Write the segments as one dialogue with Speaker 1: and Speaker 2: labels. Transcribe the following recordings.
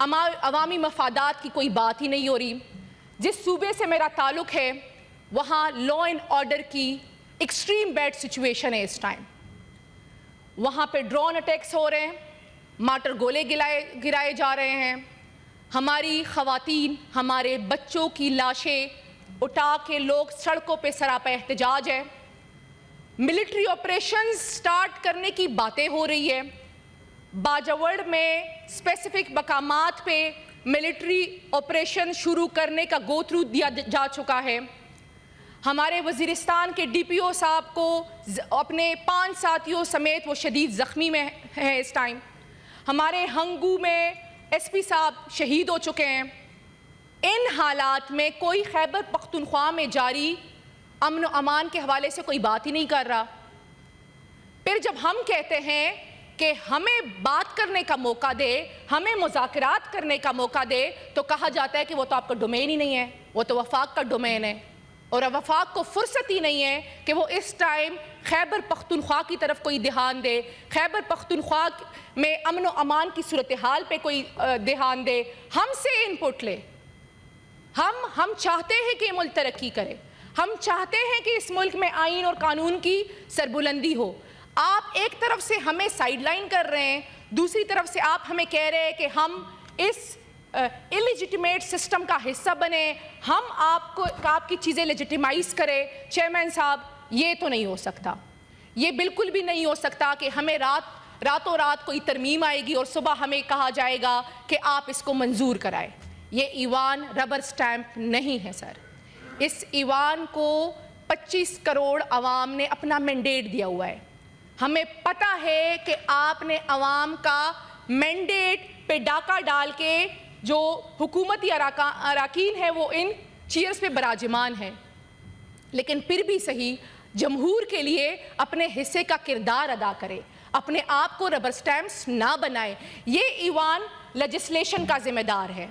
Speaker 1: عوامی مفادات کی کوئی بات ہی نہیں ہو رہی. جس صوبے سے میرا تعلق ہے وہاں لا اینڈ آرڈر کی ایکسٹریم بیڈ سچویشن ہے اس ٹائم. وہاں پہ ڈرون اٹیکس ہو رہے ہیں, مارٹر گولے گرائے جا رہے ہیں, ہماری خواتین, ہمارے بچوں کی لاشیں اٹھا کے لوگ سڑکوں پہ سراپا احتجاج ہے. ملٹری آپریشنز سٹارٹ کرنے کی باتیں ہو رہی ہے. باجوڑ میں اسپیسیفک مقامات پہ ملٹری آپریشن شروع کرنے کا گو تھرو دیا جا چکا ہے. ہمارے وزیرستان کے ڈی پی او صاحب کو اپنے 5 ساتھیوں سمیت وہ شدید زخمی میں ہیں اس ٹائم. ہمارے ہنگو میں ایس پی صاحب شہید ہو چکے ہیں. ان حالات میں کوئی خیبر پختونخوا میں جاری امن و امان کے حوالے سے کوئی بات ہی نہیں کر رہا. پھر جب ہم کہتے ہیں کہ ہمیں بات کرنے کا موقع دے, ہمیں مذاکرات کرنے کا موقع دے, تو کہا جاتا ہے کہ وہ تو آپ کا ڈومین ہی نہیں ہے, وہ تو وفاق کا ڈومین ہے. اور وفاق کو فرصت ہی نہیں ہے کہ وہ اس ٹائم خیبر پختونخوا کی طرف کوئی دھیان دے, خیبر پختونخوا میں امن و امان کی صورتحال پہ کوئی دھیان دے, ہم سے ان پٹ لے. ہم چاہتے ہیں کہ یہ ملک ترقی کرے, ہم چاہتے ہیں کہ اس ملک میں آئین اور قانون کی سربلندی ہو. آپ ایک طرف سے ہمیں سائیڈ لائن کر رہے ہیں, دوسری طرف سے آپ ہمیں کہہ رہے ہیں کہ ہم اس الیجیٹیمیٹ سسٹم کا حصہ بنے, ہم آپ کی چیزیں لیجیٹیمائز کریں. چیئرمین صاحب, یہ تو نہیں ہو سکتا, یہ بالکل بھی نہیں ہو سکتا کہ ہمیں راتوں رات کوئی ترمیم آئے گی اور صبح ہمیں کہا جائے گا کہ آپ اس کو منظور کرائیں. یہ ایوان ربر سٹیمپ نہیں ہے سر. اس ایوان کو 25 کروڑ عوام نے اپنا مینڈیٹ دیا ہوا ہے. ہمیں پتہ ہے کہ آپ نے عوام کا مینڈیٹ پہ ڈاکہ ڈال کے جو حکومتی اراکین ہیں وہ ان چیئرز پہ براجمان ہیں, لیکن پھر بھی صحیح جمہور کے لیے اپنے حصے کا کردار ادا کرے, اپنے آپ کو ربر سٹیمپس نہ بنائے. یہ ایوان لیجسلیشن کا ذمہ دار ہے.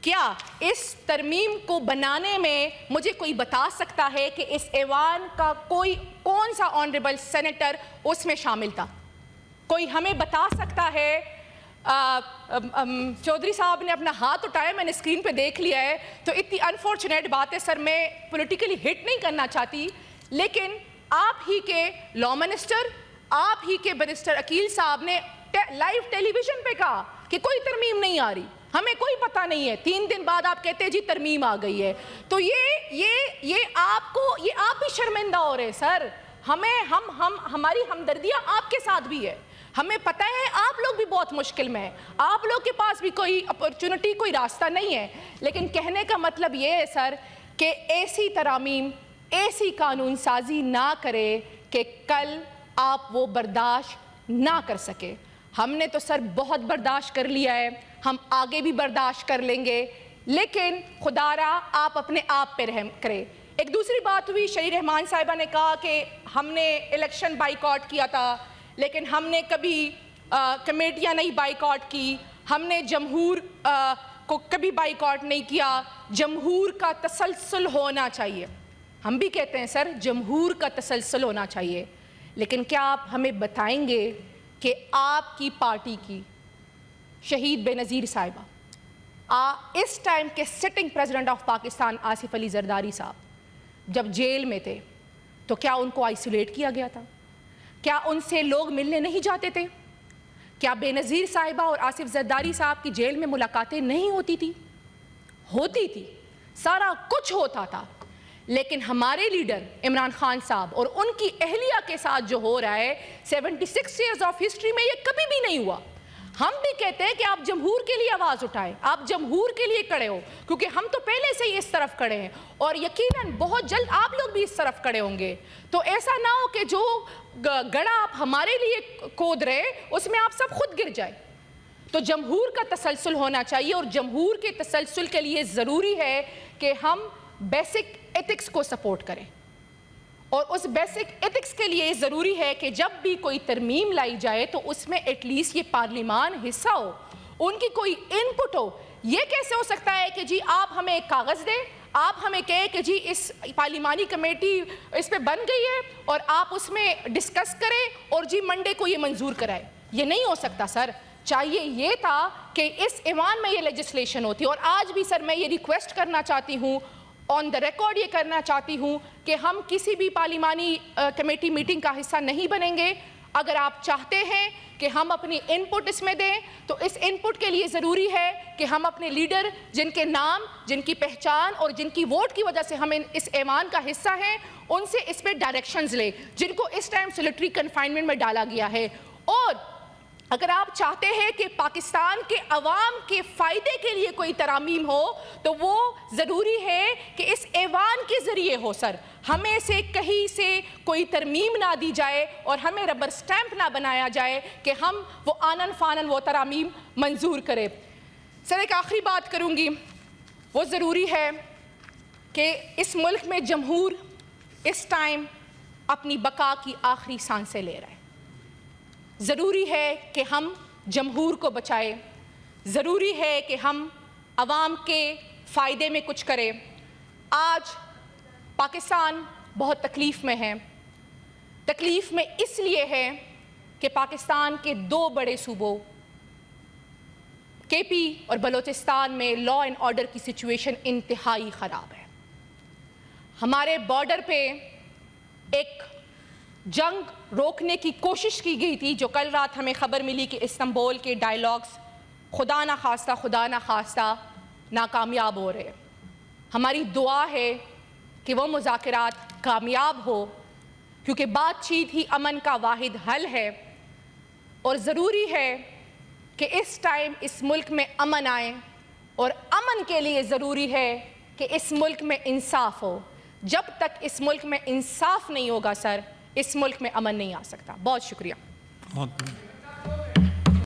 Speaker 1: کیا اس ترمیم کو بنانے میں مجھے کوئی بتا سکتا ہے کہ اس ایوان کا کون سا آنریبل سینیٹر اس میں شامل تھا؟ کوئی ہمیں بتا سکتا ہے؟ چودھری صاحب نے اپنا ہاتھ اٹھایا, میں نے اسکرین پہ دیکھ لیا ہے, تو اتنی انفارچونیٹ بات ہے سر, میں پولیٹیکلی ہٹ نہیں کرنا چاہتی, لیکن آپ ہی کے لا منسٹر, آپ ہی کے بیرسٹر عقیل صاحب نے لائیو ٹیلی ویژن پہ کہا کہ کوئی ترمیم نہیں آ رہی, ہمیں کوئی پتہ نہیں ہے. 3 دن بعد آپ کہتے ہیں جی ترمیم آ گئی ہے. تو یہ آپ ہی شرمندہ ہو رہے سر. ہماری ہمدردیاں آپ کے ساتھ بھی ہے. ہمیں پتہ ہے آپ لوگ بھی بہت مشکل میں ہیں, آپ لوگ کے پاس بھی کوئی اپرچونٹی, کوئی راستہ نہیں ہے, لیکن کہنے کا مطلب یہ ہے سر کہ ایسی ترامیم, ایسی قانون سازی نہ کرے کہ کل آپ وہ برداشت نہ کر سکے. ہم نے تو سر بہت برداشت کر لیا ہے, ہم آگے بھی برداشت کر لیں گے, لیکن خدا را آپ اپنے آپ پہ رحم کرے. ایک دوسری بات ہوئی, شہری رحمان صاحبہ نے کہا کہ ہم نے الیکشن بائیکاٹ کیا تھا, لیکن ہم نے کبھی کمیٹیاں نہیں بائیکاٹ کی, ہم نے جمہور کو کبھی بائیکاٹ نہیں کیا. جمہور کا تسلسل ہونا چاہیے. ہم بھی کہتے ہیں سر جمہور کا تسلسل ہونا چاہیے, لیکن کیا آپ ہمیں بتائیں گے کہ آپ کی پارٹی کی شہید بے نظیر صاحبہ, اس ٹائم کے sitting president of Pakistan Asif Ali Zardari صاحب جب جیل میں تھے تو کیا ان کو آئسولیٹ کیا گیا تھا؟ کیا ان سے لوگ ملنے نہیں جاتے تھے؟ کیا بے نظیر صاحبہ اور آصف زرداری صاحب کی جیل میں ملاقاتیں نہیں ہوتی تھی؟ ہوتی تھی, سارا کچھ ہوتا تھا. لیکن ہمارے لیڈر عمران خان صاحب اور ان کی اہلیہ کے ساتھ جو ہو رہا ہے 76 ایئرز آف ہسٹری میں یہ کبھی بھی نہیں ہوا. ہم بھی کہتے ہیں کہ آپ جمہور کے لیے آواز اٹھائیں, آپ جمہور کے لیے کھڑے ہو, کیونکہ ہم تو پہلے سے ہی اس طرف کھڑے ہیں اور یقیناً بہت جلد آپ لوگ بھی اس طرف کھڑے ہوں گے. تو ایسا نہ ہو کہ جو گڑھا آپ ہمارے لیے کھود رہے اس میں آپ سب خود گر جائیں. تو جمہور کا تسلسل ہونا چاہیے, اور جمہور کے تسلسل کے لیے ضروری ہے کہ ہم بیسک ایتھکس کو سپورٹ کریں, اور اس بیسک ایتھکس کے لیے ضروری ہے کہ جب بھی کوئی ترمیم لائی جائے تو اس میں ایٹ لیسٹ یہ پارلیمان حصہ ہو, ان کی کوئی ان پٹ ہو. یہ کیسے ہو سکتا ہے کہ جی آپ ہمیں ایک کاغذ دیں, آپ ہمیں کہیں کہ جی اس پارلیمانی کمیٹی اس پہ بن گئی ہے اور آپ اس میں ڈسکس کریں اور جی منڈے کو یہ منظور کرائیں؟ یہ نہیں ہو سکتا سر. چاہیے یہ تھا کہ اس ایوان میں یہ لیجسلیشن ہوتی. اور آج بھی سر میں یہ ریکویسٹ کرنا چاہتی ہوں, آن دا ریکارڈ یہ کرنا چاہتی ہوں کہ ہم کسی بھی پارلیمانی کمیٹی میٹنگ کا حصہ نہیں بنیں گے. اگر آپ چاہتے ہیں کہ ہم اپنی ان پٹ اس میں دیں تو اس ان پٹ کے لیے ضروری ہے کہ ہم اپنے لیڈر جن کے نام, جن کی پہچان اور جن کی ووٹ کی وجہ سے ہم اس ایوان کا حصہ ہیں, ان سے اس پہ ڈائریکشنز لیں جن کو اس ٹائم سلیٹری کنفائنمنٹ میں ڈالا گیا ہے. اور اگر آپ چاہتے ہیں کہ پاکستان کے عوام کے فائدے کے لیے کوئی ترامیم ہو تو وہ ضروری ہے کہ اس ایوان کے ذریعے ہو سر. ہمیں سے کہیں سے کوئی ترمیم نہ دی جائے اور ہمیں ربر سٹیمپ نہ بنایا جائے کہ ہم وہ آنن فانن وہ ترامیم منظور کرے. سر ایک آخری بات کروں گی, وہ ضروری ہے کہ اس ملک میں جمہور اس ٹائم اپنی بقا کی آخری سانسیں لے رہا ہے. ضروری ہے کہ ہم جمہور کو بچائیں, ضروری ہے کہ ہم عوام کے فائدے میں کچھ کریں. آج پاکستان بہت تکلیف میں ہے. تکلیف میں اس لیے ہے کہ پاکستان کے 2 بڑے صوبوں کے پی اور بلوچستان میں لا اینڈ آرڈر کی سچویشن انتہائی خراب ہے. ہمارے بارڈر پہ ایک جنگ روکنے کی کوشش کی گئی تھی, جو کل رات ہمیں خبر ملی کہ استنبول کے ڈائیلاگز خدا نہ خواستہ ناکامیاب ہو رہے. ہماری دعا ہے کہ وہ مذاکرات کامیاب ہو, کیونکہ بات چیت ہی امن کا واحد حل ہے. اور ضروری ہے کہ اس ٹائم اس ملک میں امن آئے, اور امن کے لیے ضروری ہے کہ اس ملک میں انصاف ہو. جب تک اس ملک میں انصاف نہیں ہوگا سر, اس ملک میں امن نہیں آ سکتا. بہت شکریہ.